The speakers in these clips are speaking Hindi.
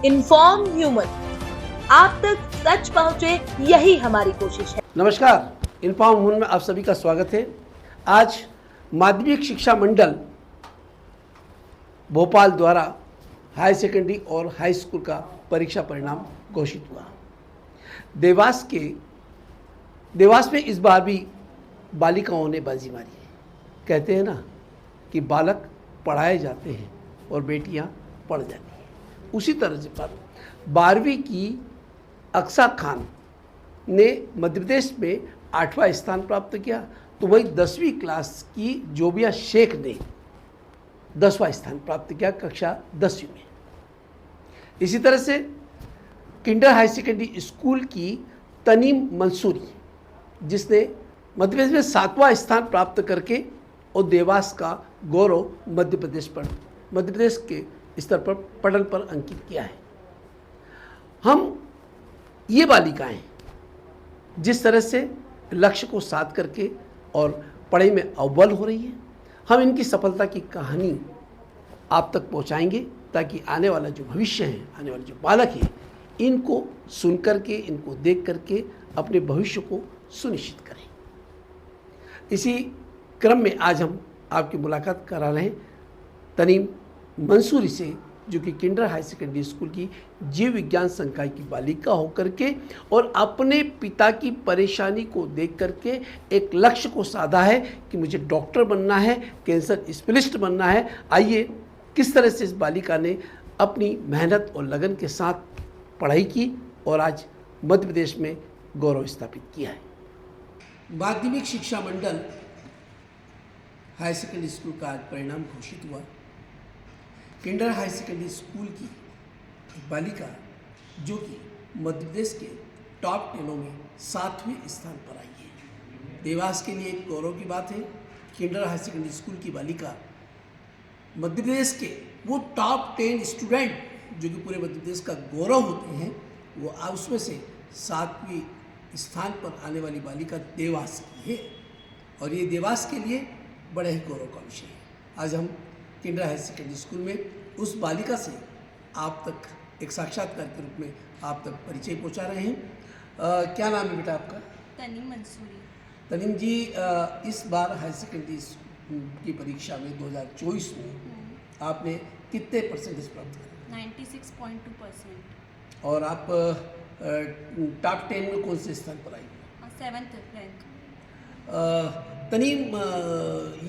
इन्फॉर्म ह्यूमन, आप तक सच पहुंचे, यही हमारी कोशिश है। नमस्कार, इन्फॉर्म ह्यूमन में आप सभी का स्वागत है। आज माध्यमिक शिक्षा मंडल भोपाल द्वारा हाई सेकेंडरी और हाई स्कूल का परीक्षा परिणाम घोषित हुआ। देवास में इस बार भी बालिकाओं ने बाजी मारी है। कहते हैं ना कि बालक पढ़ाए जाते हैं और बेटियां पढ़ जाती हैं। उसी तरह से पर 12वीं की अक्सा खान ने मध्य प्रदेश में 8वां स्थान प्राप्त किया, तो वही 10वीं क्लास की जोबिया शेख ने 10वां स्थान प्राप्त किया कक्षा 10वीं में। इसी तरह से किंडर हाई सेकेंडरी स्कूल की तनीम मंसूरी, जिसने मध्य प्रदेश में 7वां स्थान प्राप्त करके और देवास का गौरव मध्य प्रदेश के स्तर पर पटल पर अंकित किया है। हम ये बालिकाएं जिस तरह से लक्ष्य को साध करके और पढ़ाई में अव्वल हो रही हैं, हम इनकी सफलता की कहानी आप तक पहुंचाएंगे ताकि आने वाला जो भविष्य है, आने वाले जो बालक हैं, इनको सुन करके, इनको देख करके अपने भविष्य को सुनिश्चित करें। इसी क्रम में आज हम आपकी मुलाकात करा रहे हैं तनीम मंसूरी से, जो कि किंडर हाई सेकेंडरी स्कूल की जीव विज्ञान संकाय की बालिका होकर के और अपने पिता की परेशानी को देख करके एक लक्ष्य को साधा है कि मुझे डॉक्टर बनना है, कैंसर स्पेशलिस्ट बनना है। आइए किस तरह से इस बालिका ने अपनी मेहनत और लगन के साथ पढ़ाई की और आज मध्य प्रदेश में गौरव स्थापित किया है। माध्यमिक शिक्षा मंडल हाई सेकेंडरी स्कूल का आज परिणाम घोषित हुआ। किंडर हाई सेकेंडरी स्कूल की एक बालिका जो कि मध्य प्रदेश के टॉप 10 में 7वें स्थान पर आई है। देवास के लिए एक गौरव की बात है। किंडर हाई सेकेंडरी स्कूल की बालिका मध्य प्रदेश के वो टॉप 10 स्टूडेंट जो कि पूरे मध्य प्रदेश का गौरव होते हैं, वो उसमें से 7वें स्थान पर आने वाली बालिका देवास की है और ये देवास के लिए बड़े ही गौरव का विषय है। आज हम किंडर हाई सेकेंडरी स्कूल में उस बालिका से आप तक एक साक्षात्कार के रूप में आप तक परिचय पहुंचा रहे हैं। क्या नाम है बेटा आपका? तनीम मंसूरी। तनीम जी, इस बार हाई सेकेंडरी की परीक्षा में 2024 में आपने कितने परसेंटेज प्राप्त करे? 96.2%। और आप टॉप 10 में कौन से स्थान पर आई? 7th rank. तनीम,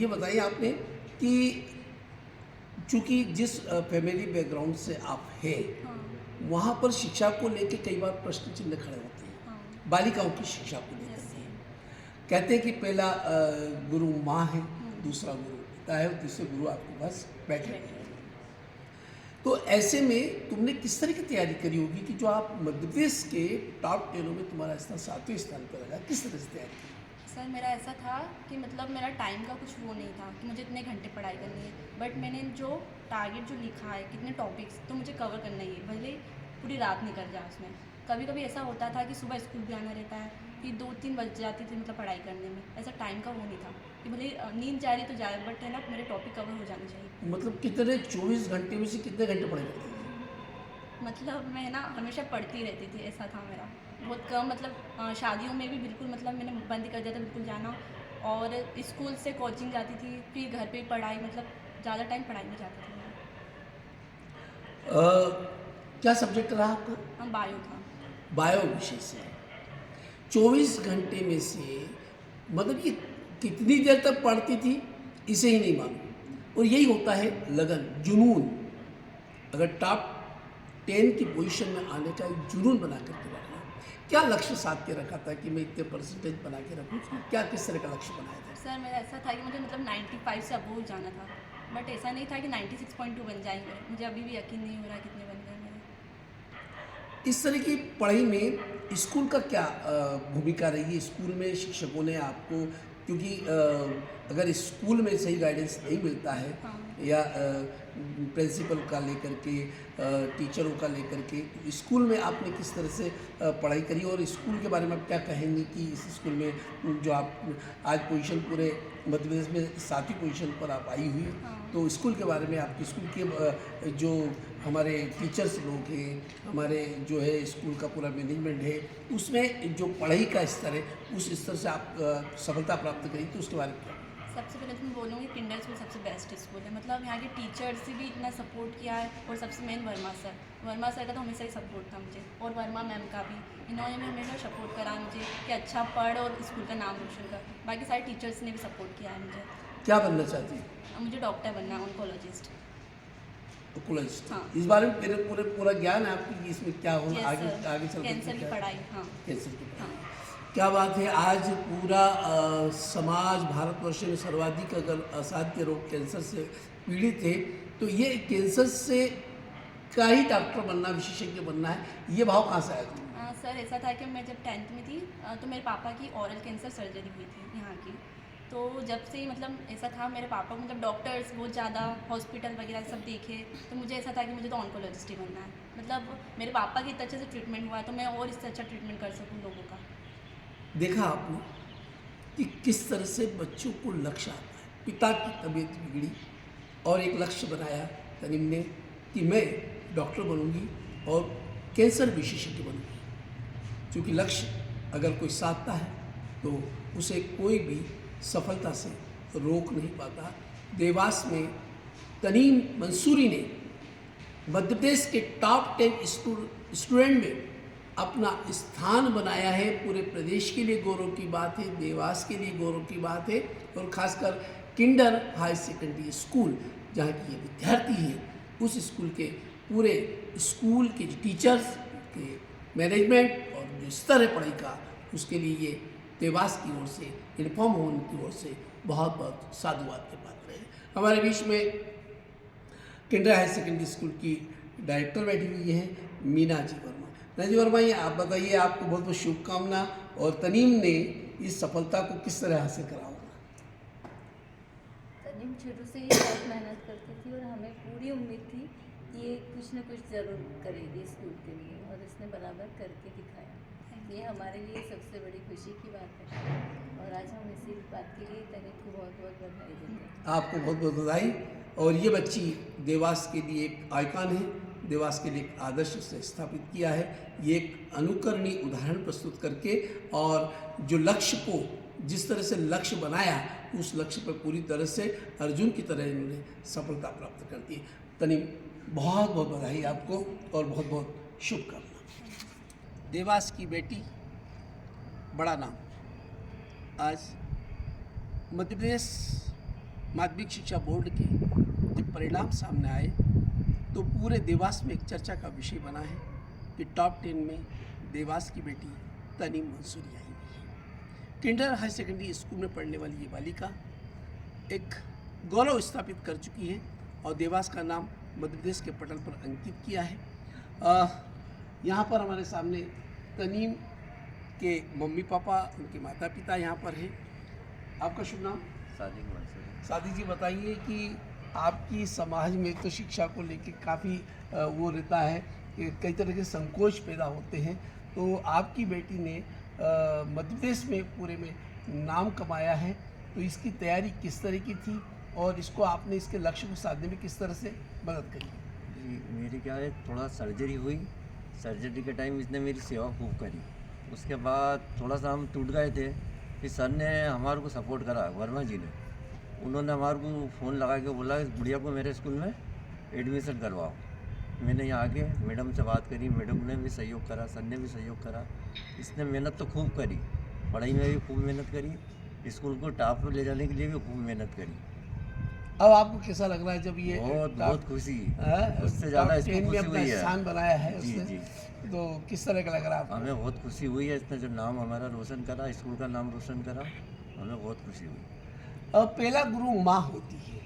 ये बताइए आपने कि चूँकि जिस फैमिली बैकग्राउंड से आप हैं, वहाँ पर शिक्षा को लेके कई बार प्रश्न चिन्ह खड़े होते हैं। बालिकाओं की शिक्षा को लेकर कहते हैं कि पहला गुरु माँ है, दूसरा गुरु पिता है और तीसरे गुरु आपके पास बैठे हैं। तो ऐसे में तुमने किस तरह की तैयारी करी होगी कि जो आप मध्य प्रदेश के टॉप 10 में तुम्हारा स्थान 7वें स्थान पर लगा? किस तरह से तैयारी की? सर, मेरा ऐसा था कि मतलब मेरा टाइम का कुछ वो नहीं था कि मुझे इतने घंटे पढ़ाई करनी है, बट मैंने जो टारगेट जो लिखा है, कितने टॉपिक्स तो मुझे कवर करना ही है, भले पूरी रात निकल जाए उसमें। कभी कभी ऐसा होता था कि सुबह स्कूल भी आना रहता है, कि 2-3 बज जाती थी मतलब पढ़ाई करने में। ऐसा टाइम का वो नहीं था कि भले नींद जा रही तो जाए, बट है ना, मेरे टॉपिक कवर हो जाने चाहिए। मतलब कितने 24 घंटे में से कितने घंटे पढ़ाई करते थे? मतलब मैं ना हमेशा पढ़ती रहती थी, ऐसा था मेरा। बहुत कम, मतलब शादियों में भी बिल्कुल, मतलब मैंने बंद कर दिया था बिल्कुल जाना, और स्कूल से कोचिंग जाती थी, फिर घर पे पढ़ाई, मतलब ज़्यादा टाइम पढ़ाई में जाता था मेरा। क्या सब्जेक्ट रहा आपका? हम बायो था। बायो विषय से 24 घंटे में से मतलब ये कितनी देर तक पढ़ती थी इसे ही नहीं मालूम। और यही होता है लगन, जुनून। अगर टॉप 10 की पोजीशन में आने का एक जुनून बना करके रखना। क्या लक्ष्य साध के रखा था कि मैं इतने परसेंटेज बना के रखूँ? क्या किस तरह का लक्ष्य बनाया था? सर, मेरा ऐसा था कि मुझे मतलब 95 से अबोव जाना था, बट ऐसा नहीं था कि 96.2 बन जाएंगे। मुझे अभी भी यकीन नहीं हो रहा कितने बन गए मेरे। इस तरह की पढ़ाई में स्कूल का क्या भूमिका रही है? स्कूल में शिक्षकों ने आपको, क्योंकि अगर स्कूल में सही गाइडेंस नहीं मिलता है या प्रिंसिपल का लेकर के, टीचरों का लेकर के, स्कूल में आपने किस तरह से पढ़ाई करी और स्कूल के बारे में आप क्या कहेंगे कि इस स्कूल में जो आप आज पोजीशन पूरे मध्य प्रदेश में 7वीं पोजीशन पर आप आई हुई, तो स्कूल के बारे में आपके स्कूल के जो हमारे टीचर्स लोग हैं, हमारे जो है स्कूल का पूरा मैनेजमेंट है, उसमें जो पढ़ाई का स्तर है उस स्तर से आप सफलता प्राप्त करी, तो उसके बारे में क्या? सबसे पहले तो मैं बोलूँगी किंडर स्कूल सबसे बेस्ट स्कूल है। मतलब यहाँ के टीचर्स से भी इतना सपोर्ट किया है, और सबसे मेन वर्मा सर का तो हमेशा ही सपोर्ट था मुझे, और वर्मा मैम का भी, इन्होंने भी हमेशा सपोर्ट करा मुझे कि अच्छा पढ़ और स्कूल का नाम रोशन कर। बाकी सारे टीचर्स ने भी सपोर्ट किया है मुझे। क्या बनना चाहती है? मुझे डॉक्टर बनना है, ऑन्कोलॉजिस्ट। ओंकोलॉजिस्ट। हाँ। इस बारे में मेरे पूरा ज्ञान है आपकी कि इसमें क्या हो Yes, आगे sir. आगे चल कैंसर की पढ़ाई। हाँ कैंसर की पढ़ाई। हाँ क्या बात है, आज पूरा समाज भारतवर्ष में सर्वाधिक अगर असाध्य रोग कैंसर से पीड़ित है, तो ये कैंसर से का ही डॉक्टर बनना, विशेषज्ञ बनना है, ये भाव कहाँ से आया? सर ऐसा था कि मैं जब 10th में थी तो मेरे पापा की ओरल कैंसर सर्जरी हुई थी यहाँ की। तो जब से ही मतलब ऐसा था, मेरे पापा को मतलब डॉक्टर्स बहुत ज़्यादा हॉस्पिटल वगैरह सब देखे, तो मुझे ऐसा था कि मुझे तो ऑन्कोलॉजिस्ट ही बनना है। मतलब मेरे पापा की इतना अच्छे से ट्रीटमेंट हुआ है, तो मैं और इससे अच्छा ट्रीटमेंट कर सकूँ लोगों का। देखा आपने कि किस तरह से बच्चों को लक्ष्य आता है। पिता की तबीयत बिगड़ी और एक लक्ष्य बनाया तनीम ने कि मैं डॉक्टर बनूंगी और कैंसर विशेषज्ञ बनूंगी। क्योंकि लक्ष्य अगर कोई साधता है तो उसे कोई भी सफलता से रोक नहीं पाता। देवास में तनीम मंसूरी ने मध्य प्रदेश के टॉप 10 स्टूडेंट में अपना स्थान बनाया है। पूरे प्रदेश के लिए गौरव की बात है, देवास के लिए गौरव की बात है, और ख़ासकर किंडर हाई सेकेंडरी स्कूल जहाँ की ये विद्यार्थी है, उस स्कूल के पूरे स्कूल के टीचर्स के मैनेजमेंट और जो स्तर है पढ़ाई का, उसके लिए ये देवास की ओर से, इन्फॉर्म होने की ओर से बहुत बहुत साधुवाद के पात्र हैं। हमारे बीच में किंडर हाई सेकेंडरी स्कूल की डायरेक्टर बैठी हुई हैं मीना जी वर्मा। मीना जी वर्मा, ये आप बताइए, आपको बहुत बहुत शुभकामना, और तनीम ने इस सफलता को किस तरह हासिल करा होगा? तनीम शुरू से ही बहुत मेहनत करती थी और हमें पूरी उम्मीद थी कि ये कुछ न कुछ ज़रूर करेगी स्कूल के लिए, और इसने बराबर करके दिखाया। ये हमारे लिए सबसे बड़ी खुशी की बात है, और आज हम इसी बात के लिए तनीम को बहुत बहुत बधाई देते हैं। आपको बहुत बहुत बधाई। और ये बच्ची देवास के लिए एक आइकॉन है, देवास के लिए एक आदर्श उसने स्थापित किया है। ये एक अनुकरणीय उदाहरण प्रस्तुत करके, और जो लक्ष्य को जिस तरह से लक्ष्य बनाया, उस लक्ष्य पर पूरी तरह से अर्जुन की तरह इन्होंने सफलता प्राप्त कर दी। तनीम, बहुत बहुत बधाई आपको और बहुत बहुत शुभकामना। देवास की बेटी, बड़ा नाम। आज मध्य प्रदेश माध्यमिक शिक्षा बोर्ड के जब परिणाम सामने आए तो पूरे देवास में एक चर्चा का विषय बना है कि टॉप 10 में देवास की बेटी तनीम मंसूरी आई हुई है। किंडर हाई सेकेंडरी स्कूल में पढ़ने वाली ये बालिका एक गौरव स्थापित कर चुकी है और देवास का नाम मध्य प्रदेश के पटल पर अंकित किया है। यहाँ पर हमारे सामने तनीम के मम्मी पापा, उनके माता पिता यहाँ पर हैं। आपका शुभ नाम? सादिक मंसूरी। सादिक जी, बताइए कि आपकी समाज में तो शिक्षा को लेकर काफ़ी वो रहता है कि कई तरह के संकोच पैदा होते हैं, तो आपकी बेटी ने मध्य प्रदेश में पूरे में नाम कमाया है, तो इसकी तैयारी किस तरह की थी और इसको आपने इसके लक्ष्य को साधने में किस तरह से मदद करी? जी, मेरी क्या है, थोड़ा सर्जरी हुई। सर्जरी के टाइम इसने मेरी सेवा खूब करी। उसके बाद थोड़ा सा हम टूट गए थे, फिर सर ने हमारे को सपोर्ट करा, वर्मा जी ने। उन्होंने हमारे को फ़ोन लगा के बोला इस गुड़िया को मेरे स्कूल में एडमिशन करवाओ। मैंने यहाँ आके मैडम से बात करी, मैडम ने भी सहयोग करा, सर ने भी सहयोग करा। इसने मेहनत तो खूब करी, पढ़ाई में भी खूब मेहनत करी, स्कूल को टॉप पर ले जाने के लिए भी खूब मेहनत करी। अब आपको कैसा लग रहा है जब ये बहुत खुशी, हाँ, उससे ज़्यादा टॉप इसको 10 में खुशी अपना हुई है। स्थान बनाया है जी उसने, जी, तो किस तरह का लग रहा है आपको? हमें बहुत खुशी हुई है। इसने जो नाम हमारा रोशन करा, स्कूल का नाम रोशन करा, हमें बहुत खुशी हुई। अब पहला गुरु माँ होती है।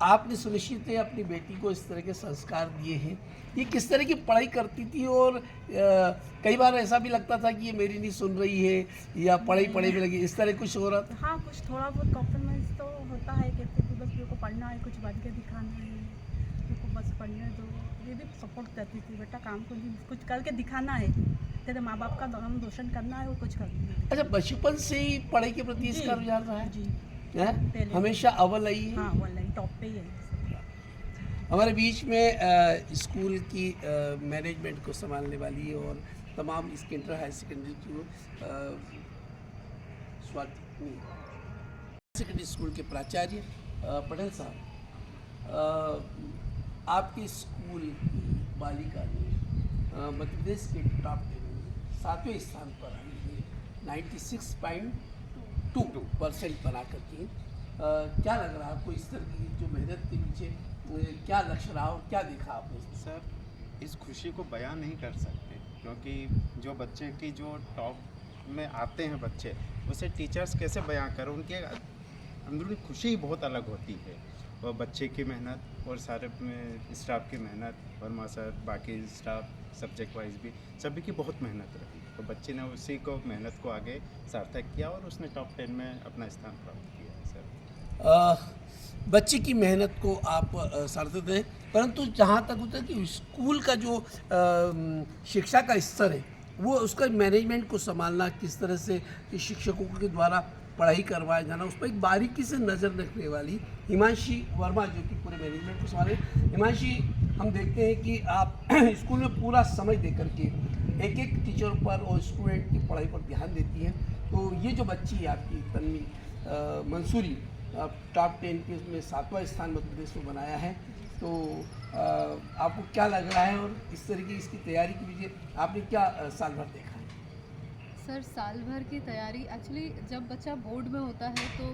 आपने सुनिश्चित है अपनी बेटी को इस तरह के संस्कार दिए हैं। ये किस तरह की पढ़ाई करती थी, और कई बार ऐसा भी लगता था कि ये मेरी नहीं सुन रही है या पढ़ाई में लगी, इस तरह कुछ हो रहा था? हाँ, कुछ थोड़ा बहुत कॉम्प्रोमाइज़ तो होता है, कहते थे बस मेरे को पढ़ना है, कुछ बन के दिखाना है, उनको बस पढ़ने दो। ये भी सपोर्ट करती थी, बेटा काम को नहीं, कुछ करके दिखाना है, तेरे माँ बाप का नाम रोशन करना है, वो कुछ करना है। अच्छा, बचपन से ही पढ़ाई के प्रति इसका रुझान रहा है? जी हैं? पहले हमेशा अव्वल आई है? हाँ, ऑनलाइन टॉप पे ही है। हमारे बीच में स्कूल की मैनेजमेंट को संभालने वाली और तमाम इसके इंटर हायर सेकेंडरी को सेकेंडरी स्कूल के प्राचार्य पटेल साहब, आपके स्कूल की बालिका ने मध्य प्रदेश के टॉप 10 में 7वें स्थान पर आई है, 96.2% बना करके। क्या लग रहा है आपको इस तरह की जो मेहनत के पीछे क्या लक्ष्य रहा और क्या देखा आपने? सर, इस खुशी को बयां नहीं कर सकते, क्योंकि जो बच्चे की जो टॉप में आते हैं बच्चे, उसे टीचर्स कैसे बयां करें, उनके अंदरूनी खुशी ही बहुत अलग होती है। और बच्चे की मेहनत और सारे स्टाफ की मेहनत, वर्मा सर, बाकी स्टाफ सब्जेक्ट वाइज भी सभी की बहुत मेहनत रही, तो बच्चे ने उसी को मेहनत को आगे सार्थक किया और उसने टॉप 10 में अपना स्थान प्राप्त किया है सर। बच्चे की मेहनत को आप सार्थक हैं, परंतु जहाँ तक होता है कि स्कूल का जो शिक्षा का स्तर है, वो उसका मैनेजमेंट को संभालना, किस तरह से शिक्षकों के द्वारा पढ़ाई करवाया जाना, उस पर एक बारीकी से नज़र रखने वाली हिमांशी वर्मा जो कि पूरे मैनेजमेंट को संभाले। हिमांशी, हम देखते हैं कि आप स्कूल में पूरा समय दे करके एक एक टीचर पर और स्टूडेंट की पढ़ाई पर ध्यान देती हैं, तो ये जो बच्ची है आपकी तन्वी मंसूरी, टॉप 10 के उसमें 7वां स्थान मध्य प्रदेश में बनाया है, तो आपको क्या लग रहा है और इस तरह की इसकी तैयारी के पीछे आपने क्या साल भर देखा है? सर, साल भर की तैयारी एक्चुअली जब बच्चा बोर्ड में होता है तो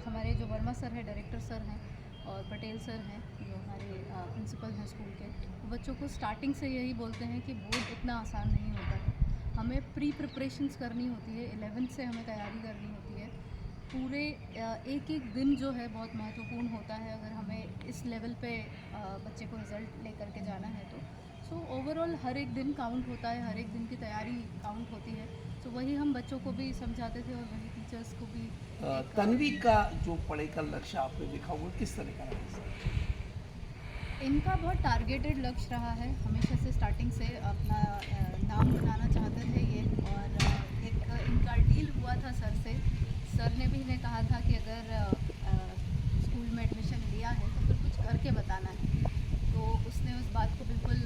हमारे जो वर्मा सर हैं, डायरेक्टर सर हैं, और पटेल सर हैं जो हमारे प्रिंसिपल हैं स्कूल के, वो बच्चों को स्टार्टिंग से यही बोलते हैं कि बोर्ड इतना आसान नहीं होता है, हमें प्री प्रिपरेशंस करनी होती है, 11th से हमें तैयारी करनी होती है, पूरे एक एक दिन जो है बहुत महत्वपूर्ण होता है अगर हमें इस लेवल पे बच्चे को रिज़ल्ट लेकर के जाना है तो। सो ओवरऑल हर एक दिन काउंट होता है, हर एक दिन की तैयारी काउंट होती है, तो वही हम बच्चों को भी समझाते थे और वही टीचर्स को भी। तन्वी का जो पढ़ाई का लक्ष्य आपने देखा वो किस तरह का रहा? इनका बहुत टारगेटेड लक्ष्य रहा है, हमेशा से स्टार्टिंग से अपना नाम बनाना चाहते थे ये, और एक इनका डील हुआ था सर से, सर ने भी इन्हें कहा था कि अगर स्कूल में एडमिशन लिया है तो फिर कुछ करके बताना है, तो उसने उस बात को बिल्कुल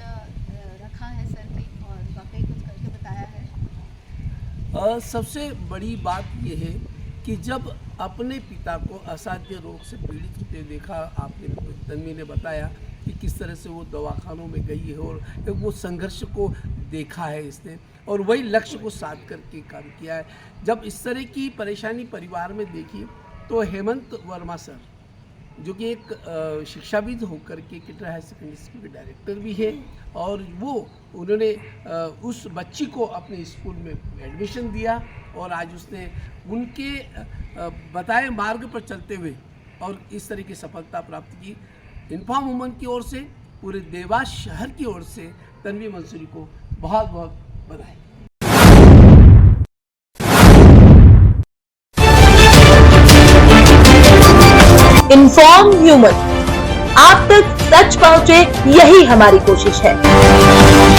रखा है सर की और वाकई कुछ करके बताया है। सबसे बड़ी बात यह है कि जब अपने पिता को असाध्य रोग से पीड़ित होते देखा, आपने तन्वी ने बताया कि किस तरह से वो दवाखानों में गई है और वो संघर्ष को देखा है इसने, और वही लक्ष्य को साध करके काम किया है। जब इस तरह की परेशानी परिवार में देखी तो हेमंत वर्मा सर जो कि एक शिक्षाविद होकर के इंटर हायर सेकेंडरी स्कूल के डायरेक्टर भी है, और उन्होंने उस बच्ची को अपने स्कूल में एडमिशन दिया और आज उसने उनके बताए मार्ग पर चलते हुए और इस तरह की सफलता प्राप्त की। इन्फॉर्म वुमन की ओर से, पूरे देवास शहर की ओर से तन्वी मंसूरी को बहुत बहुत बधाई। इन्फॉर्म ह्यूमन, आप तक सच पहुंचे, यही हमारी कोशिश है।